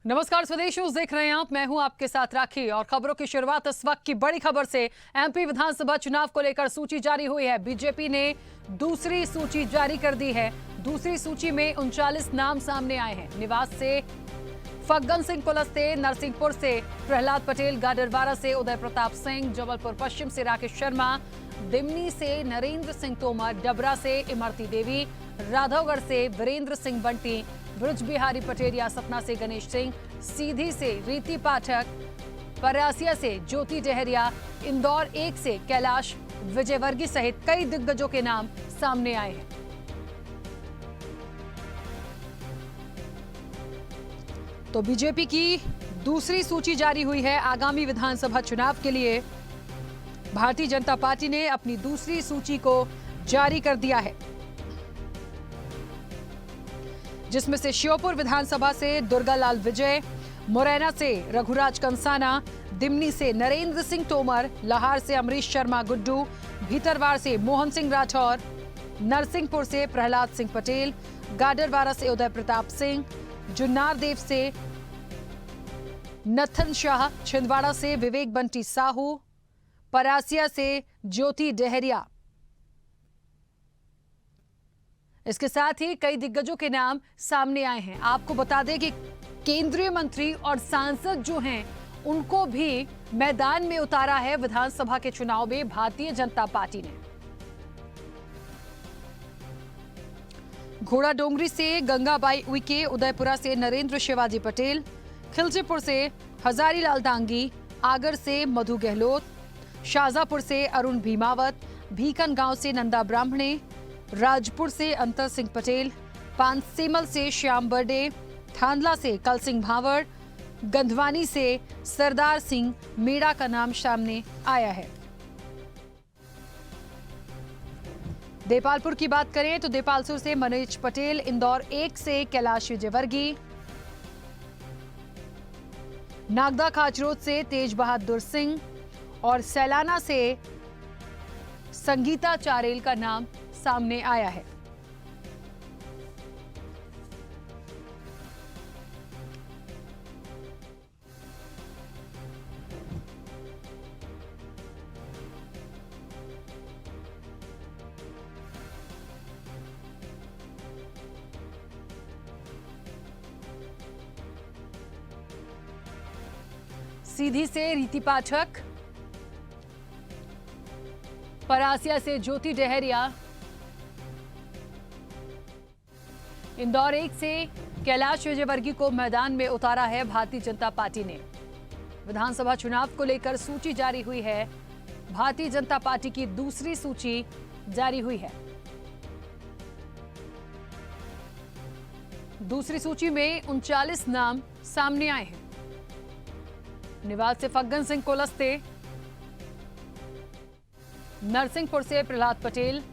नमस्कार, स्वदेश न्यूज देख रहे हैं आप। मैं हूं आपके साथ राखी और खबरों की शुरुआत इस वक्त की बड़ी खबर से। एमपी विधानसभा चुनाव को लेकर सूची जारी हुई है। बीजेपी ने दूसरी सूची जारी कर दी है। दूसरी सूची में 39 नाम सामने आए हैं। निवास से फग्गन सिंह कुलस्ते, नरसिंहपुर से प्रहलाद पटेल, गाडरवारा से उदय प्रताप सिंह, जबलपुर पश्चिम से राकेश शर्मा, दिमनी से नरेंद्र सिंह तोमर, डबरा से इमरती देवी, राघवगढ़ से वीरेंद्र सिंह बंटी, ब्रज बिहारी पटेरिया, सतना से गणेश सिंह, सीधी से रीति पाठक, परासिया से ज्योति डहरिया, इंदौर 1 से कैलाश विजयवर्गीय सहित कई दिग्गजों के नाम सामने आए हैं। तो बीजेपी की दूसरी सूची जारी हुई है आगामी विधानसभा चुनाव के लिए। भारतीय जनता पार्टी ने अपनी दूसरी सूची को जारी कर दिया है, जिसमें से श्योपुर विधानसभा से दुर्गालाल विजय, मुरैना से रघुराज कंसाना, दिमनी से नरेंद्र सिंह तोमर, लाहार से अमरीश शर्मा गुड्डू, भीतरवार से मोहन सिंह राठौर, नरसिंहपुर से प्रहलाद सिंह पटेल, गाडरवारा से उदय प्रताप सिंह, जुन्नारदेव से नथन शाह, छिंदवाड़ा से विवेक बंटी साहू, परासिया से ज्योति डहरिया। इसके साथ ही कई दिग्गजों के नाम सामने आए हैं। आपको बता दें कि केंद्रीय मंत्री और सांसद जो हैं, उनको भी मैदान में उतारा है विधानसभा के चुनाव में भारतीय जनता पार्टी ने। घोड़ाडोंगरी से गंगाबाई उइके, उदयपुरा से नरेंद्र शिवाजी पटेल, खिलचीपुर से हजारीलाल डांगी, आगर से मधु गहलोत, शाहजहांपुर से अरुण भीमावत, भीकन से नंदा ब्राह्मणे, राजपुर से अंतर सिंह पटेल, पानसेमल से श्याम बर्डे, थांदला से कल सिंह भावर, गंधवानी से सरदार सिंह मीणा का नाम सामने आया है। देपालपुर की बात करें तो देपालपुर से मनोज पटेल, इंदौर 1 से कैलाश विजयवर्गीय, नागदा खाचरोद से तेज बहादुर सिंह और सैलाना से संगीता चारेल का नाम सामने आया है। सीधी से रीति पाठक, परासिया से ज्योति डहरिया, इंदौर 1 से कैलाश विजयवर्गीय को मैदान में उतारा है भारतीय जनता पार्टी ने। विधानसभा चुनाव को लेकर सूची जारी हुई है। भारतीय जनता पार्टी की दूसरी सूची जारी हुई है। दूसरी सूची में 39 नाम सामने आए हैं। निवास से फग्गन सिंह कुलस्ते, नरसिंहपुर से प्रहलाद पटेल,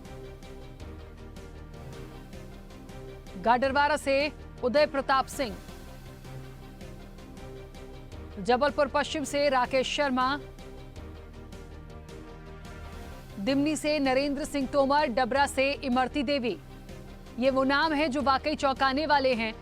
गाडरवारा से उदय प्रताप सिंह, जबलपुर पश्चिम से राकेश शर्मा, दिमनी से नरेंद्र सिंह तोमर, डबरा से इमरती देवी। ये वो नाम हैं जो वाकई चौंकाने वाले हैं।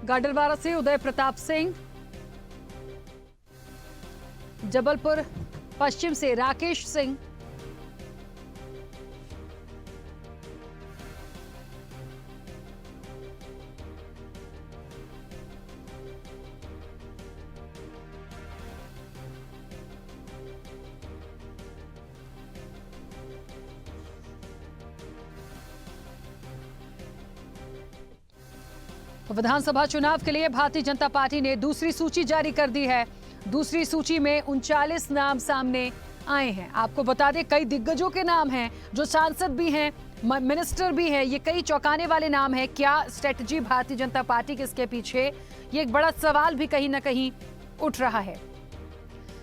गाडरवारा से उदय प्रताप सिंह, जबलपुर पश्चिम से राकेश सिंह, विधानसभा चुनाव के लिए भारतीय जनता पार्टी ने दूसरी सूची जारी कर दी है। दूसरी सूची में 39 नाम सामने आए हैं। आपको बता दें, कई दिग्गजों के नाम हैं, जो सांसद भी हैं, मिनिस्टर भी हैं। ये कई चौंकाने वाले नाम हैं। क्या स्ट्रेटजी भारतीय जनता पार्टी की इसके पीछे, ये एक बड़ा सवाल भी कहीं ना कहीं उठ रहा है।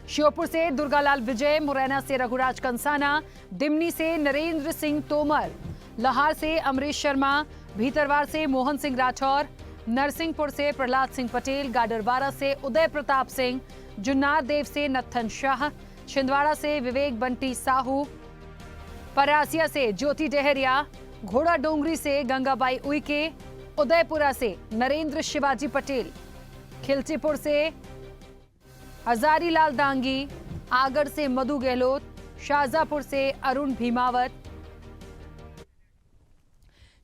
श्योपुर से दुर्गालाल विजय, मुरैना से रघुराज कंसाना, दिमनी से नरेंद्र सिंह तोमर, लाहौर से अमरीश शर्मा, भीतरवार से मोहन सिंह राठौर, नरसिंहपुर से प्रहलाद सिंह पटेल, गाडरवारा से उदय प्रताप सिंह, जुन्नार देव से नत्थन शाह, छिंदवाड़ा से विवेक बंटी साहू, परासिया से ज्योति डहरिया, घोड़ा डोंगरी से गंगाबाई उइके, उदयपुरा से नरेंद्र शिवाजी पटेल, खिलचीपुर से हजारीलाल दांगी, आगर से मधु गहलोत, शाहजहांपुर से अरुण भीमावत।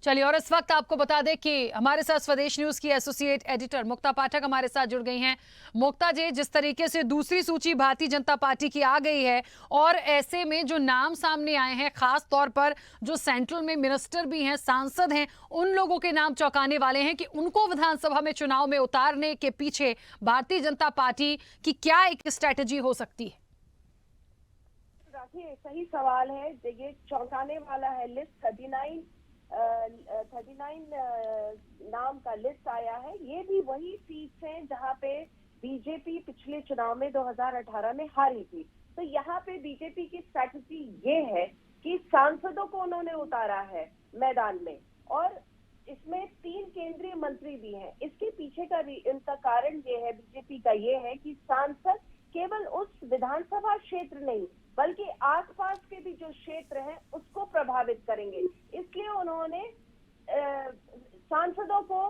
चलिए, और इस वक्त आपको बता दें कि हमारे साथ स्वदेश न्यूज की एसोसिएट एडिटर मुक्ता पाठक हमारे साथ जुड़ गई हैं। मुक्ता जी, जिस तरीके से दूसरी सूची भारतीय जनता पार्टी की आ गई है और ऐसे में जो नाम सामने आए हैं, खास तौर पर जो सेंट्रल में मिनिस्टर भी हैं, सांसद हैं, उन लोगों के नाम चौंकाने वाले हैं कि उनको विधानसभा में चुनाव में उतारने के पीछे भारतीय जनता पार्टी की क्या एक स्ट्रैटेजी हो सकती है? राखी, सही सवाल है। ये चौंकाने वाला है। लिस्ट 39 नाम का लिस्ट आया है। ये भी वही सीट्स हैं जहां पे बीजेपी पिछले चुनाव में 2018 में हारी थी। तो यहाँ पे बीजेपी की स्ट्रैटेजी ये है कि सांसदों को उन्होंने उतारा है मैदान में, और इसमें 3 केंद्रीय मंत्री भी हैं। इसके पीछे का इनका कारण ये है, बीजेपी का ये है कि सांसद केवल उस विधानसभा क्षेत्र नहीं बल्कि आसपास के भी जो क्षेत्र हैं उसको प्रभावित करेंगे। इसलिए उन्होंने सांसदों को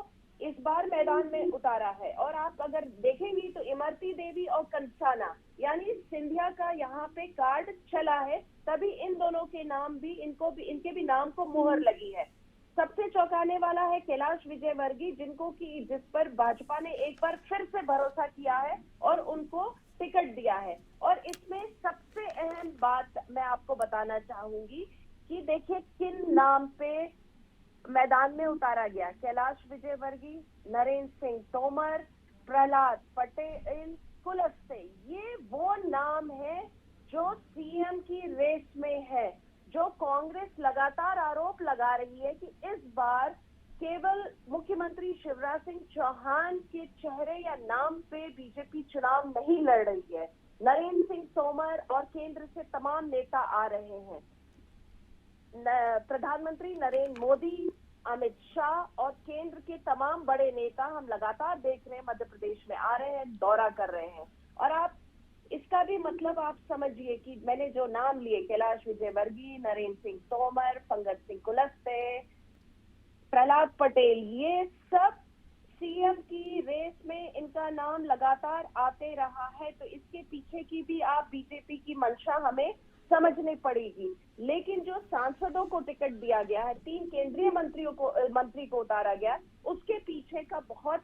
इस बार मैदान में उतारा है। और आप अगर देखेंगी तो इमरती देवी और कंसाना यानी सिंधिया का यहाँ पे कार्ड चला है, तभी इन दोनों के नाम भी, इनके भी नाम को मुहर लगी है। सबसे चौंकाने वाला है कैलाश विजयवर्गीय, जिस पर भाजपा ने एक बार फिर से भरोसा किया है और उनको टिकट दिया है। और इसमें सबसे अहम बात मैं आपको बताना चाहूंगी कि देखिए किन नाम पे मैदान में उतारा गया। कैलाश विजयवर्गीय, नरेंद्र सिंह तोमर, प्रहलाद पटेल, कुलस्ते, ये वो नाम है जो सीएम की रेस में है। जो कांग्रेस लगातार आरोप लगा रही है कि इस बार केवल मुख्यमंत्री शिवराज सिंह चौहान के चेहरे या नाम पे बीजेपी चुनाव नहीं लड़ रही है। नरेंद्र सिंह तोमर और केंद्र से तमाम नेता आ रहे हैं। प्रधानमंत्री नरेंद्र मोदी, अमित शाह और केंद्र के तमाम बड़े नेता हम लगातार देख रहे हैं, मध्य प्रदेश में आ रहे हैं, दौरा कर रहे हैं। और आप इसका भी मतलब आप समझिए कि मैंने जो नाम लिए, कैलाश विजयवर्गीय, नरेंद्र सिंह तोमर, पंकज सिंह कुलस्ते, प्रहलाद पटेल, ये सब सीएम की रेस में इनका नाम लगातार आते रहा है। तो इसके पीछे की भी आप बीजेपी की मंशा हमें समझनी पड़ेगी। लेकिन जो सांसदों को टिकट दिया गया है, 3 केंद्रीय मंत्री को उतारा गया, उसके पीछे का बहुत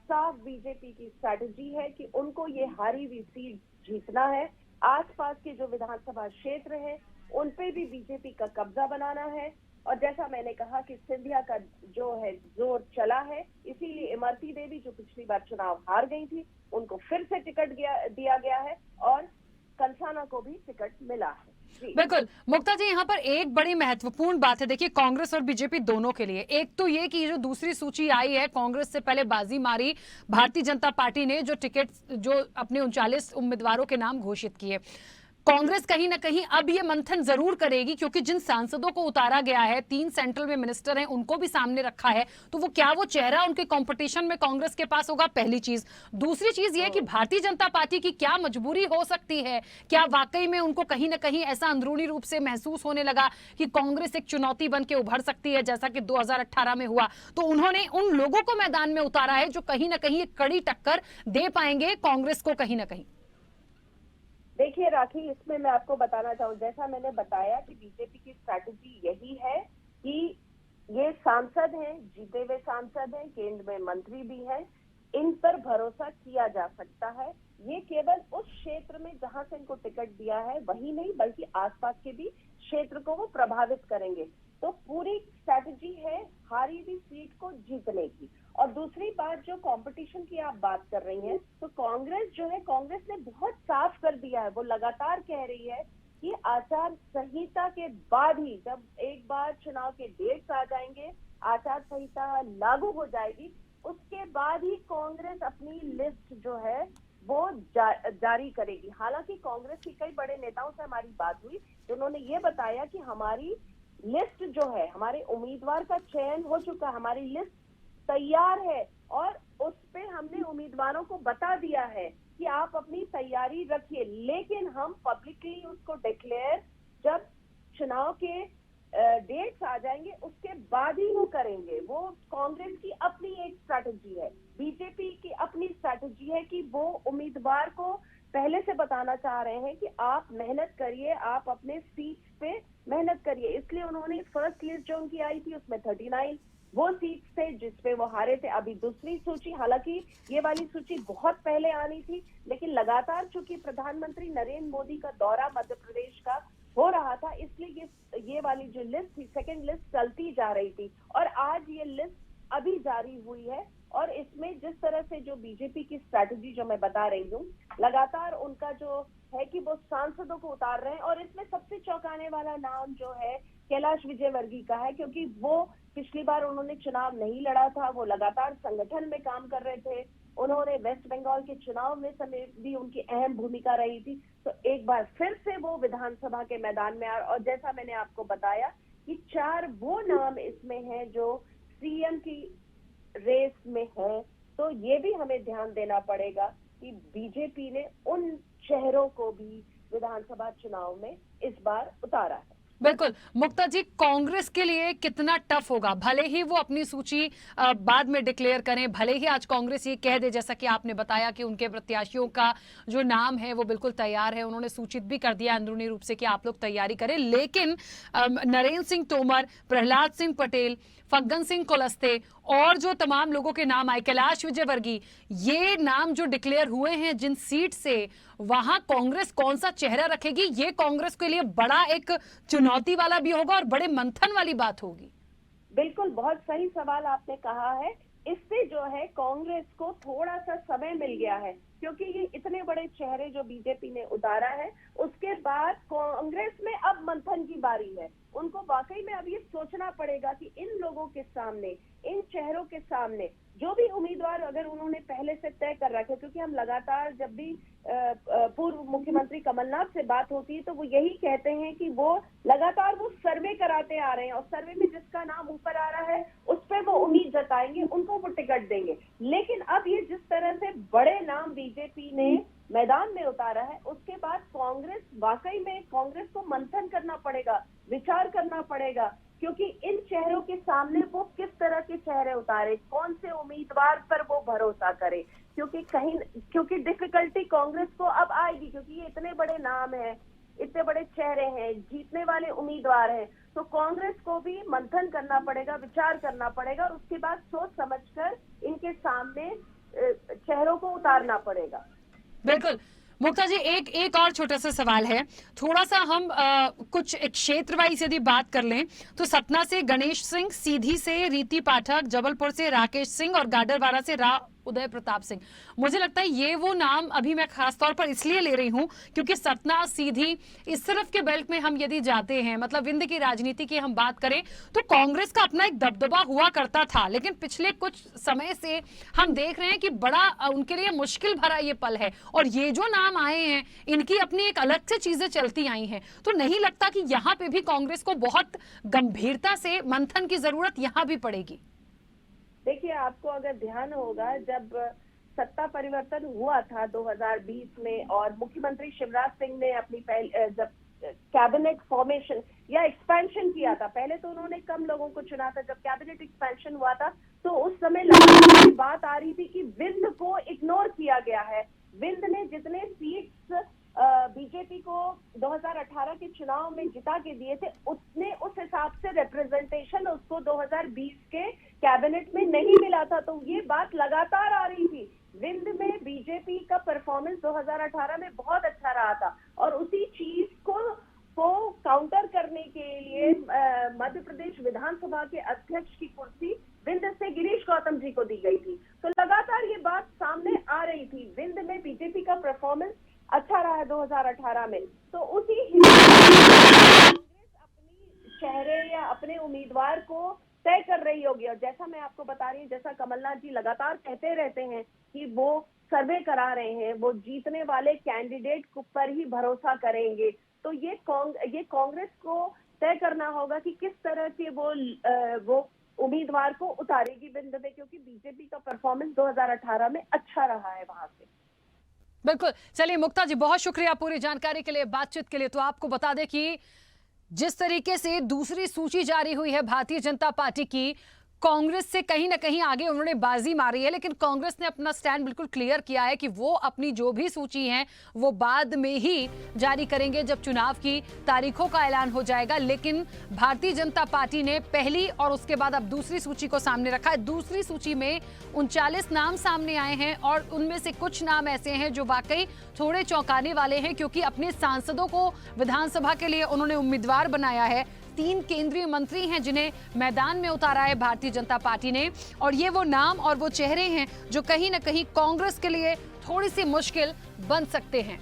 साफ बीजेपी की स्ट्रैटेजी है कि उनको ये हारी हुई सीट जीतना है। आसपास के जो विधानसभा क्षेत्र हैं उन पे भी बीजेपी का कब्जा बनाना है। और जैसा मैंने कहा कि सिंधिया का जो है जोर चला है, इसीलिए इमरती देवी जो पिछली बार चुनाव हार गई थी उनको फिर से टिकट दिया गया है और कंसाना को भी टिकट मिला है। बिल्कुल मुक्ता जी, यहाँ पर एक बड़ी महत्वपूर्ण बात है, देखिए कांग्रेस और बीजेपी दोनों के लिए। एक तो ये कि जो दूसरी सूची आई है, कांग्रेस से पहले बाजी मारी भारतीय जनता पार्टी ने, जो टिकट जो अपने 39 उम्मीदवारों के नाम घोषित किए। कांग्रेस कहीं ना कहीं अब ये मंथन जरूर करेगी, क्योंकि जिन सांसदों को उतारा गया है, 3 सेंट्रल में मिनिस्टर हैं, उनको भी सामने रखा है, तो वो चेहरा उनके कंपटीशन में कांग्रेस के पास होगा, पहली चीज। दूसरी चीज ये कि भारतीय जनता पार्टी की क्या मजबूरी हो सकती है, क्या वाकई में उनको कहीं ना कहीं ऐसा अंदरूनी रूप से महसूस होने लगा कि कांग्रेस एक चुनौती बन के उभर सकती है, जैसा कि 2018 में हुआ। तो उन्होंने उन लोगों को मैदान में उतारा है जो कहीं ना कहीं एक कड़ी टक्कर दे पाएंगे कांग्रेस को कहीं ना कहीं। देखिए राखी, इसमें मैं आपको बताना चाहूँ, जैसा मैंने बताया कि बीजेपी की स्ट्रैटेजी यही है कि ये सांसद हैं, जीते हुए सांसद हैं, केंद्र में मंत्री भी हैं, इन पर भरोसा किया जा सकता है। ये केवल उस क्षेत्र में जहां से इनको टिकट दिया है वही नहीं, बल्कि आसपास के भी क्षेत्र को वो प्रभावित करेंगे। तो पूरी स्ट्रैटेजी है हारी हुई सीट को जीतने की। और दूसरी बात, जो कंपटीशन की आप बात कर रही हैं, तो कांग्रेस जो है, कांग्रेस ने बहुत साफ कर दिया है, वो लगातार कह रही है कि आचार संहिता के बाद ही, जब एक बार चुनाव के डेट्स आ जाएंगे, आचार संहिता लागू हो जाएगी, उसके बाद ही कांग्रेस अपनी लिस्ट जो है वो जारी करेगी। हालांकि कांग्रेस के कई बड़े नेताओं से हमारी बात हुई, तो उन्होंने ये बताया कि हमारी लिस्ट जो है, हमारे उम्मीदवार का चयन हो चुका है, हमारी लिस्ट तैयार है, और उस पे हमने उम्मीदवारों को बता दिया है कि आप अपनी तैयारी रखिए, लेकिन हम पब्लिकली उसको डिक्लेयर जब चुनाव के डेट्स आ जाएंगे उसके बाद ही वो करेंगे। वो कांग्रेस की अपनी एक स्ट्रैटेजी है, बीजेपी की अपनी स्ट्रैटेजी है कि वो उम्मीदवार को पहले से बताना चाह रहे हैं कि आप मेहनत करिए, आप अपने सीट पे मेहनत करिए। इसलिए उन्होंने फर्स्ट लिस्ट जो उनकी आई थी उसमें 39 वो सीट थे जिसपे वो हारे थे। अभी दूसरी सूची, हालांकि ये वाली सूची बहुत पहले आनी थी, लेकिन लगातार चूंकि प्रधानमंत्री नरेंद्र मोदी का दौरा मध्य प्रदेश का हो रहा था, इसलिए ये वाली जो लिस्ट थी, सेकंड लिस्ट चलती जा रही थी, और आज ये लिस्ट अभी जारी हुई है। और इसमें जिस तरह से जो बीजेपी की स्ट्रैटेजी जो मैं बता रही हूँ, लगातार उनका जो है कि वो सांसदों को उतार रहे हैं, और इसमें सबसे चौंकाने वाला नाम जो है कैलाश विजयवर्गीय का है, क्योंकि वो पिछली बार उन्होंने चुनाव नहीं लड़ा था, वो लगातार संगठन में काम कर रहे थे, उन्होंने वेस्ट बंगाल के चुनाव में समय भी उनकी अहम भूमिका रही थी। तो एक बार फिर से वो विधानसभा के मैदान में आए, और जैसा मैंने आपको बताया कि 4 वो नाम इसमें हैं जो सीएम की रेस में है। तो ये भी हमें ध्यान देना पड़ेगा कि बीजेपी ने उन चेहरों को भी विधानसभा चुनाव में इस बार उतारा है। बिल्कुल मुक्ता जी, कांग्रेस के लिए कितना टफ होगा, भले ही वो अपनी सूची बाद में डिक्लेयर करें, भले ही आज कांग्रेस ये कह दे, जैसा कि आपने बताया कि उनके प्रत्याशियों का जो नाम है वो बिल्कुल तैयार है, उन्होंने सूचित भी कर दिया अंदरूनी रूप से कि आप लोग तैयारी करें, लेकिन नरेंद्र सिंह तोमर, प्रहलाद सिंह पटेल, फग्गन सिंह कुलस्ते और जो तमाम लोगों के नाम आए, कैलाश विजयवर्गीय, ये नाम जो डिक्लेयर हुए हैं जिन सीट से, वहां कांग्रेस कौन सा चेहरा रखेगी, ये कांग्रेस के लिए बड़ा एक चुनौती वाला भी होगा और बड़े मंथन वाली बात होगी। बिल्कुल, बहुत सही सवाल आपने कहा है। इससे जो है कांग्रेस को थोड़ा सा समय मिल गया है, क्योंकि ये इतने बड़े चेहरे जो बीजेपी ने उतारा है, उसके बाद कांग्रेस में अब मंथन की बारी है। उनको वाकई में अब ये सोचना पड़ेगा कि इन लोगों के सामने, इन चेहरों के सामने जो भी उम्मीदवार अगर उन्होंने पहले से तय कर रखे, क्योंकि हम लगातार जब भी पूर्व मुख्यमंत्री कमलनाथ से बात होती है तो वो यही कहते हैं कि वो लगातार वो सर्वे कराते आ रहे हैं, और सर्वे में जिसका नाम ऊपर आ रहा है उस पर वो उम्मीद जताएंगे, उनको वो टिकट देंगे। लेकिन अब ये जिस तरह से बड़े नाम बीजेपी ने मैदान में उतारा है, उसके बाद कांग्रेस, वाकई में कांग्रेस को मंथन करना पड़ेगा, विचार करना पड़ेगा, क्योंकि इन चेहरों के सामने वो किस तरह के चेहरे उतारे, कौन से उम्मीदवार पर वो भरोसा करे, क्योंकि डिफिकल्टी कांग्रेस को अब आएगी, क्योंकि ये इतने बड़े नाम हैं, इतने बड़े चेहरे हैं, जीतने वाले उम्मीदवार हैं। तो कांग्रेस को भी मंथन करना पड़ेगा, विचार करना पड़ेगा, और उसके बाद सोच समझकर इनके सामने चेहरों को उतारना पड़ेगा। बिल्कुल मुक्ता जी, एक और छोटा सा सवाल है, थोड़ा सा हम कुछ क्षेत्र वाइज यदि बात कर लें तो सतना से गणेश सिंह, सीधी से रीति पाठक, जबलपुर से राकेश सिंह और गाडरवारा से उदय प्रताप सिंह। मुझे लगता है ये वो नाम अभी मैं खास तौर पर इसलिए ले रही हूं क्योंकि सतना, सीधी, इस तरफ के बेल्ट में हम यदि जाते हैं, मतलब विंध्य की राजनीति की हम बात करें तो कांग्रेस का अपना एक दबदबा हुआ करता था, लेकिन पिछले कुछ समय से हम देख रहे हैं कि बड़ा उनके लिए मुश्किल भरा ये पल है, और ये जो नाम आए हैं इनकी अपनी एक अलग से चीजें चलती आई हैं। तो नहीं लगता कि यहाँ पे भी कांग्रेस को बहुत गंभीरता से मंथन की जरूरत यहाँ भी पड़ेगी? देखिए, आपको अगर ध्यान होगा, जब सत्ता परिवर्तन हुआ था 2020 में और मुख्यमंत्री शिवराज सिंह ने अपनी जब कैबिनेट फॉर्मेशन या एक्सपेंशन किया था, पहले तो उन्होंने कम लोगों को चुना था, जब कैबिनेट एक्सपेंशन हुआ था तो उस समय लगातार बात आ रही थी कि विंध्य को इग्नोर किया गया है। विंध्य ने जितने सीट्स बीजेपी को 2018 के चुनाव में जिता के दिए थे, उतने उस हिसाब से रिप्रेजेंटेशन उसको 2020 के कैबिनेट में नहीं मिला था। तो ये बात लगातार आ रही थी। विंध्य में बीजेपी का परफॉर्मेंस 2018 में बहुत अच्छा रहा था, और उसी चीज को को काउंटर करने के लिए मध्य प्रदेश विधानसभा के अध्यक्ष की कुर्सी विंध्य से गिरीश गौतम जी को दी गई थी। तो लगातार ये बात सामने आ रही थी, विंध्य में बीजेपी का परफॉर्मेंस अच्छा रहा है 2018 में, तो उसी कांग्रेस अपनी चेहरे या अपने उम्मीदवार को तय कर रही होगी। और जैसा मैं आपको बता रही हूँ, जैसा कमलनाथ जी लगातार कहते रहते हैं कि वो सर्वे करा रहे हैं, वो जीतने वाले कैंडिडेट पर ही भरोसा करेंगे, तो ये कांग्रेस को तय करना होगा कि किस तरह के वो उम्मीदवार को उतारेगी विंध्य में, क्योंकि बीजेपी का परफॉर्मेंस 2018 में अच्छा रहा है वहां से। बिल्कुल। चलिए मुक्ता जी, बहुत शुक्रिया पूरी जानकारी के लिए, बातचीत के लिए। तो आपको बता दें कि जिस तरीके से दूसरी सूची जारी हुई है भारतीय जनता पार्टी की, कांग्रेस से कहीं ना कहीं आगे उन्होंने बाजी मारी है, लेकिन कांग्रेस ने अपना स्टैंड बिल्कुल क्लियर किया है कि वो अपनी जो भी सूची है वो बाद में ही जारी करेंगे जब चुनाव की तारीखों का ऐलान हो जाएगा। लेकिन भारतीय जनता पार्टी ने पहली और उसके बाद अब दूसरी सूची को सामने रखा है। दूसरी सूची में 39 नाम सामने आए हैं और उनमें से कुछ नाम ऐसे हैं जो वाकई थोड़े चौंकाने वाले हैं, क्योंकि अपने सांसदों को विधानसभा के लिए उन्होंने उम्मीदवार बनाया है। 3 केंद्रीय मंत्री हैं जिन्हें मैदान में उतारा है भारतीय जनता पार्टी ने, और ये वो नाम और वो चेहरे हैं जो कहीं ना कहीं कांग्रेस के लिए थोड़ी सी मुश्किल बन सकते हैं।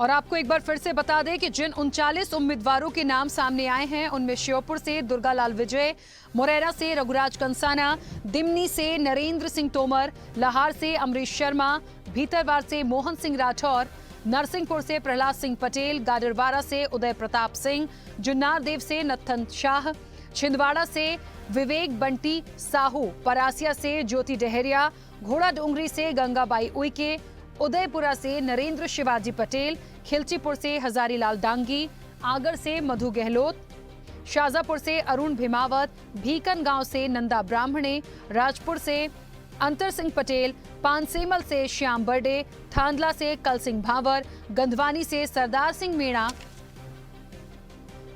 और आपको एक बार फिर से बता दें कि जिन 39 उम्मीदवारों के नाम सामने आए हैं उनमें श्योपुर से दुर्गालाल विजय, मुरैना से रघुराज कंसाना, दिमनी से नरेंद्र सिंह तोमर, लाहार से अमरीश शर्मा, भीतरवार से मोहन सिंह राठौर, नरसिंहपुर से प्रहलाद सिंह पटेल, गाडरवारा से उदय प्रताप सिंह, जुन्नार देव से नत्थन शाह, छिंदवाड़ा से विवेक बंटी साहू, परासिया से ज्योति डहरिया, घोड़ा डोंगरी से गंगाबाई उइके, उदयपुरा से नरेंद्र शिवाजी पटेल, खिलचीपुर से हजारीलाल डांगी, आगर से मधु गहलोत, शाजापुर से अरुण भीमावत, भीकन गांव से नंदा ब्राह्मणे, राजपुर से अंतर सिंह पटेल, पानसेमल से श्याम बर्डे, थांदला से कल सिंह भावर, गंधवानी से सरदार सिंह मीणा,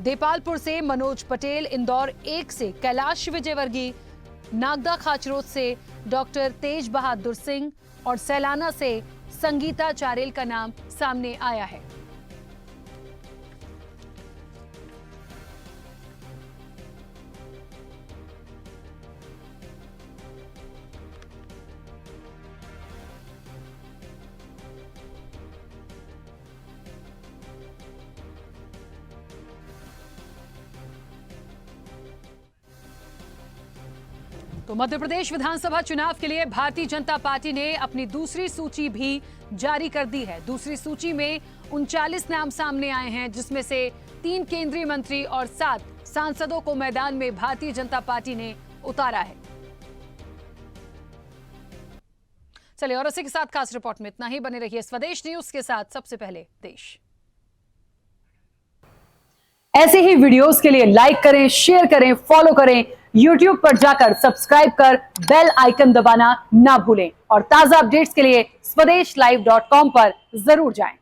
देपालपुर से मनोज पटेल, इंदौर 1 से कैलाश विजयवर्गीय, नागदा खाचरोद से डॉक्टर तेज बहादुर सिंह और सैलाना से संगीता चारेल का नाम सामने आया है। तो मध्य प्रदेश विधानसभा चुनाव के लिए भारतीय जनता पार्टी ने अपनी दूसरी सूची भी जारी कर दी है। दूसरी सूची में 39 नाम सामने आए हैं, जिसमें से 3 केंद्रीय मंत्री और 7 सांसदों को मैदान में भारतीय जनता पार्टी ने उतारा है। चलिए, और इसी के साथ खास रिपोर्ट में इतना ही। बने रहिए स्वदेश न्यूज के साथ। सबसे पहले देश। ऐसे ही वीडियोस के लिए लाइक करें, शेयर करें, फॉलो करें। YouTube पर जाकर सब्सक्राइब कर बेल आइकन दबाना ना भूलें और ताजा अपडेट्स के लिए swedeshlive.com पर जरूर जाएं।